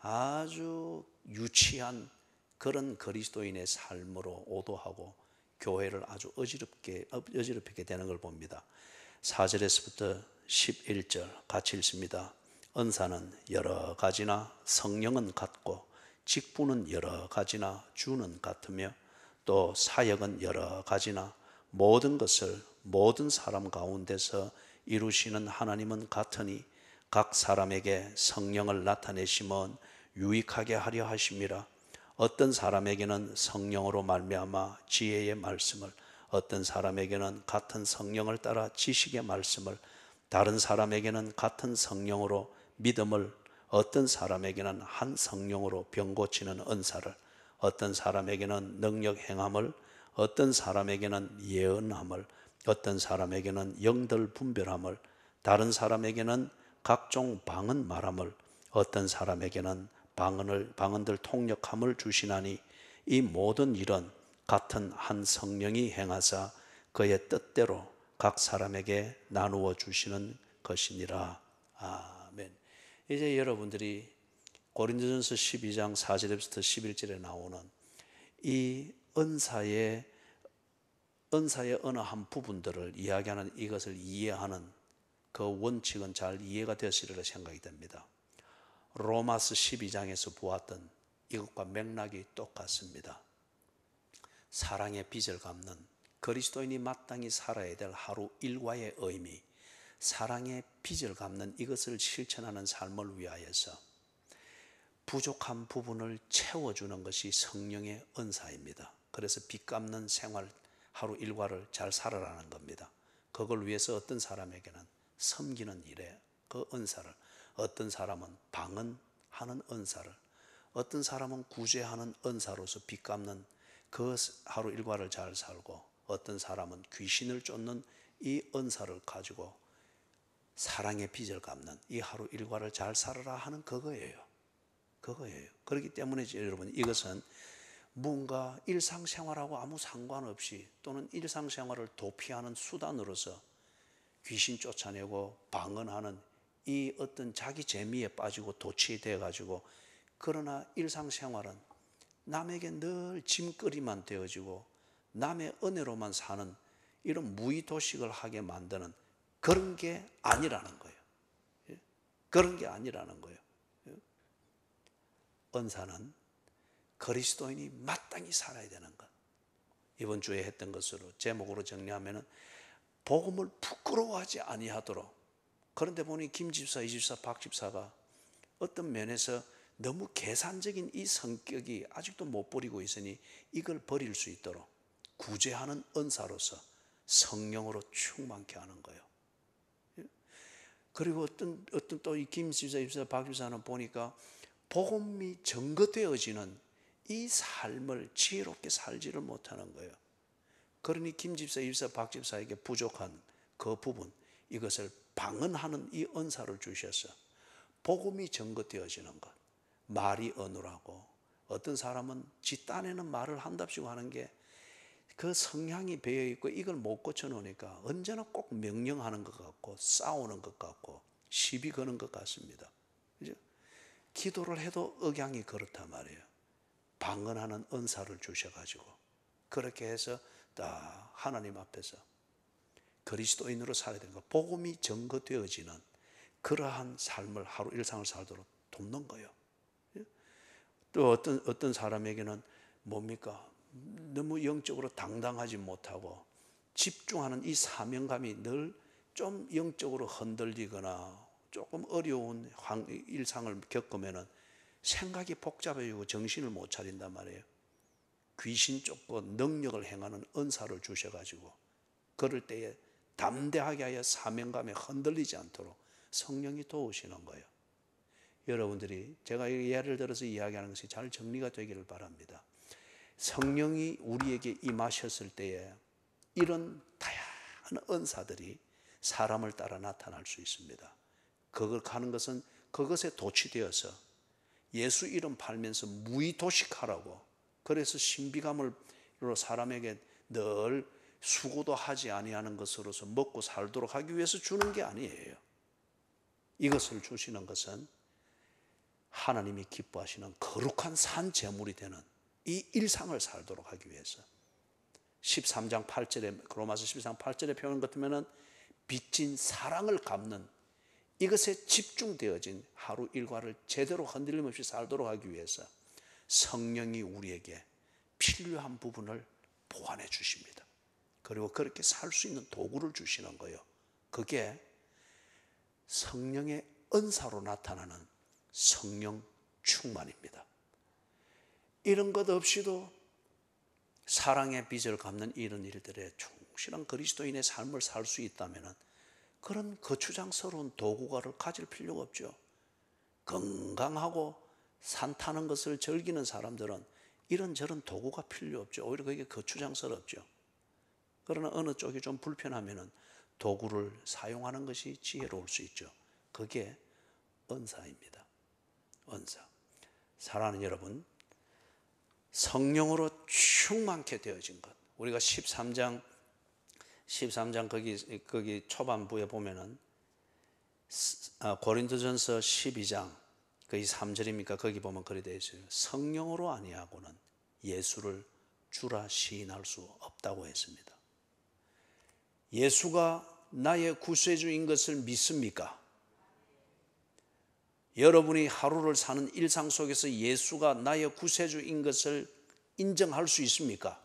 아주 유치한 그런 그리스도인의 삶으로 오도하고 교회를 아주 어지럽게 되는 걸 봅니다. 4절에서부터 11절 같이 읽습니다. 은사는 여러 가지나 성령은 같고 직분은 여러 가지나 주는 같으며 또 사역은 여러 가지나 모든 것을 모든 사람 가운데서 이루시는 하나님은 같으니 각 사람에게 성령을 나타내심은 유익하게 하려 하심이라. 어떤 사람에게는 성령으로 말미암아 지혜의 말씀을, 어떤 사람에게는 같은 성령을 따라 지식의 말씀을, 다른 사람에게는 같은 성령으로 믿음을, 어떤 사람에게는 한 성령으로 병 고치는 은사를, 어떤 사람에게는 능력 행함을, 어떤 사람에게는 예언함을, 어떤 사람에게는 영들 분별함을, 다른 사람에게는 각종 방언 말함을, 어떤 사람에게는 방언들 통역함을 주시나니 이 모든 일은 같은 한 성령이 행하사 그의 뜻대로 각 사람에게 나누어 주시는 것이니라. 아멘. 이제 여러분들이 고린도전서 12장 4절부터 11절에 나오는 이 은사의 어느 한 부분들을 이야기하는 이것을 이해하는 그 원칙은 잘 이해가 되었으리라 생각이 됩니다. 로마서 12장에서 보았던 이것과 맥락이 똑같습니다. 사랑의 빚을 갚는 그리스도인이 마땅히 살아야 될 하루 일과의 의미, 사랑의 빚을 갚는 이것을 실천하는 삶을 위하여서 부족한 부분을 채워주는 것이 성령의 은사입니다. 그래서 빚 갚는 생활, 하루 일과를 잘 살아라는 겁니다. 그걸 위해서 어떤 사람에게는 섬기는 일에 그 은사를, 어떤 사람은 방언하는 은사를, 어떤 사람은 구제하는 은사로서 빚 갚는 그 하루 일과를 잘 살고, 어떤 사람은 귀신을 쫓는 이 은사를 가지고 사랑의 빚을 갚는 이 하루 일과를 잘 살아라 하는 그거예요. 그렇기 때문에 여러분, 이것은 뭔가 일상생활하고 아무 상관없이 또는 일상생활을 도피하는 수단으로서 귀신 쫓아내고 방언하는 이 어떤 자기 재미에 빠지고 도취되어 가지고, 그러나 일상생활은 남에게 늘 짐거리만 되어지고 남의 은혜로만 사는 이런 무의도식을 하게 만드는 그런 게 아니라는 거예요. 그런 게 아니라는 거예요. 은사는 그리스도인이 마땅히 살아야 되는 것. 이번 주에 했던 것으로 제목으로 정리하면은 복음을 부끄러워하지 아니하도록. 그런데 보니 김 집사, 이 집사, 박 집사가 어떤 면에서 너무 계산적인 이 성격이 아직도 못 버리고 있으니 이걸 버릴 수 있도록 구제하는 은사로서 성령으로 충만케 하는 거예요. 그리고 어떤 또 이 김 집사, 이 집사, 박 집사는 보니까 복음이 증거되어지는 이 삶을 지혜롭게 살지를 못하는 거예요. 그러니 김 집사, 이 집사, 박 집사에게 부족한 그 부분, 이것을 방언하는 이 은사를 주셔서 복음이 증거되어지는 것. 말이 어눌하고 어떤 사람은 지 딴에는 말을 한답시고 하는 게 그 성향이 배어있고 이걸 못 고쳐놓으니까 언제나 꼭 명령하는 것 같고 싸우는 것 같고 시비 거는 것 같습니다. 그죠? 기도를 해도 억양이 그렇단 말이에요. 방언하는 은사를 주셔가지고 그렇게 해서 다 하나님 앞에서 그리스도인으로 살아야 되는 거, 복음이 증거되어지는 그러한 삶을 하루 일상을 살도록 돕는 거예요. 또 어떤 사람에게는 뭡니까? 너무 영적으로 당당하지 못하고 집중하는 이 사명감이 늘 좀 영적으로 흔들리거나 조금 어려운 일상을 겪으면 생각이 복잡해지고 정신을 못 차린단 말이에요. 귀신 쫓고 능력을 행하는 은사를 주셔가지고 그럴 때에 담대하게 하여 사명감에 흔들리지 않도록 성령이 도우시는 거예요. 여러분들이 제가 예를 들어서 이야기하는 것이 잘 정리가 되기를 바랍니다. 성령이 우리에게 임하셨을 때에 이런 다양한 은사들이 사람을 따라 나타날 수 있습니다. 그걸 가는 것은 그것에 도취되어서 예수 이름 팔면서 무의도식하라고, 그래서 신비감으로 사람에게 늘 수고도 하지 아니하는 것으로서 먹고 살도록 하기 위해서 주는 게 아니에요. 이것을 주시는 것은 하나님이 기뻐하시는 거룩한 산 제물이 되는 이 일상을 살도록 하기 위해서. 13장 8절에 로마서 13장 8절의 표현 같으면은 빚진 사랑을 갚는 이것에 집중되어진 하루 일과를 제대로 흔들림 없이 살도록 하기 위해서 성령이 우리에게 필요한 부분을 보완해 주십니다. 그리고 그렇게 살 수 있는 도구를 주시는 거예요. 그게 성령의 은사로 나타나는 성령 충만입니다. 이런 것 없이도 사랑의 빚을 갚는 이런 일들에 충실한 그리스도인의 삶을 살 수 있다면 그런 거추장스러운 도구가를 가질 필요가 없죠. 건강하고 산 타는 것을 즐기는 사람들은 이런저런 도구가 필요 없죠. 오히려 그게 거추장스럽죠. 그러나 어느 쪽이 좀 불편하면 도구를 사용하는 것이 지혜로울 수 있죠. 그게 은사입니다. 은사. 사랑하는 여러분, 성령으로 충만케 되어진 것. 우리가 13장 거기 초반부에 보면은 고린도전서 12장 거기 3절입니까? 거기 보면 그리 되어 있어요. 성령으로 아니하고는 예수를 주라 시인할 수 없다고 했습니다. 예수가 나의 구세주인 것을 믿습니까? 여러분이 하루를 사는 일상 속에서 예수가 나의 구세주인 것을 인정할 수 있습니까?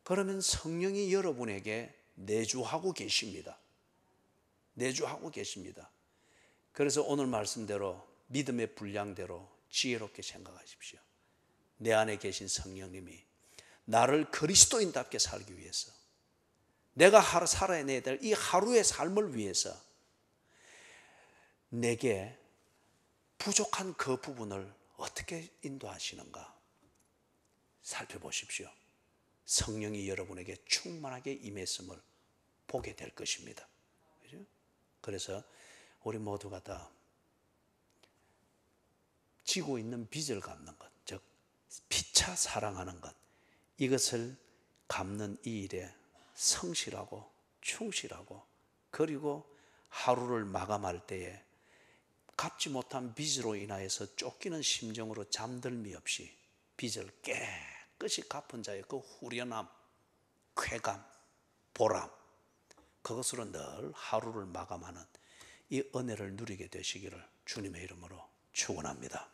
그러면 성령이 여러분에게 내주하고 계십니다. 내주하고 계십니다. 그래서 오늘 말씀대로 믿음의 분량대로 지혜롭게 생각하십시오. 내 안에 계신 성령님이 나를 그리스도인답게 살기 위해서, 내가 살아내야 될 이 하루의 삶을 위해서 내게 부족한 그 부분을 어떻게 인도하시는가 살펴보십시오. 성령이 여러분에게 충만하게 임했음을 보게 될 것입니다. 그죠? 그래서 우리 모두가 다 지고 있는 빚을 갚는 것, 즉 피차 사랑하는 것, 이것을 갚는 이 일에 성실하고 충실하고, 그리고 하루를 마감할 때에 갚지 못한 빚으로 인하여서 쫓기는 심정으로 잠들미 없이 빚을 깨끗이 갚은 자의 그 후련함, 쾌감, 보람, 그것으로 늘 하루를 마감하는 이 은혜를 누리게 되시기를 주님의 이름으로 축원합니다.